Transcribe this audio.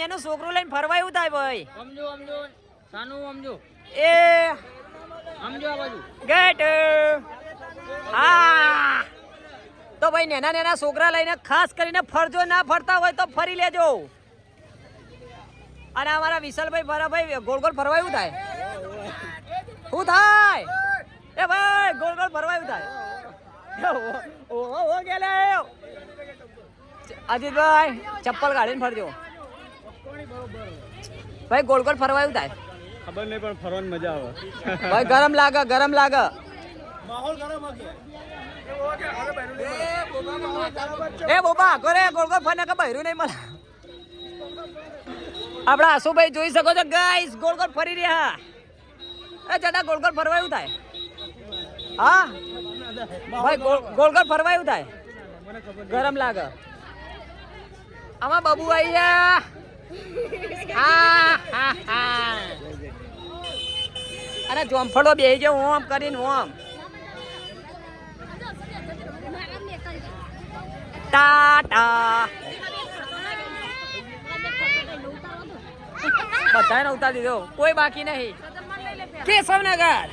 નેનું છોકરું લઈને ફરવા એવું થાય ભાઈ સમજો સમજો સાનું સમજો એ સમજો આ બાજુ ગેટ હા તો ભાઈ નેના છોકરા લઈને ખાસ કરીને ફરજો ના ફરતા હોય તો ફરી લેજો અને અમારા વિશાલભાઈ ભરાભાઈ ગોળ ગોળ ફરવા એવું થાય શું થાય એ ભાઈ ગોળ ગોળ ફરવા એવું થાય અજીતભાઈ ચપ્પલ કાઢીને ફરજો ભાઈ ગોળ ગોળ ફરવા એવું થાય ખબર નહીં પણ ફરવાની મજા આવે ભાઈ ગરમ લાગે માહોલ ગરમ એ બોબા ઘરે ગોળ ગોળ ફરને કે બહેરું નહીં મળે આપડા આશુભાઈ જોઈ શકો છો ગાઈસ ગોળ ગોળ ફરી રહ્યા એ જડા ગોળ ગોળ ફરવા એવું થાય હા ભાઈ ગોળ ગોળ ફરવા એવું થાય ગરમ લાગે આમાં બાબુ આવી ગયા અને જોમફળો બેહી જાવ ઓમ કરીને ઓમ ટાટા બધાને ઉતારી દીધો કોઈ બાકી નહીં કેશવનગર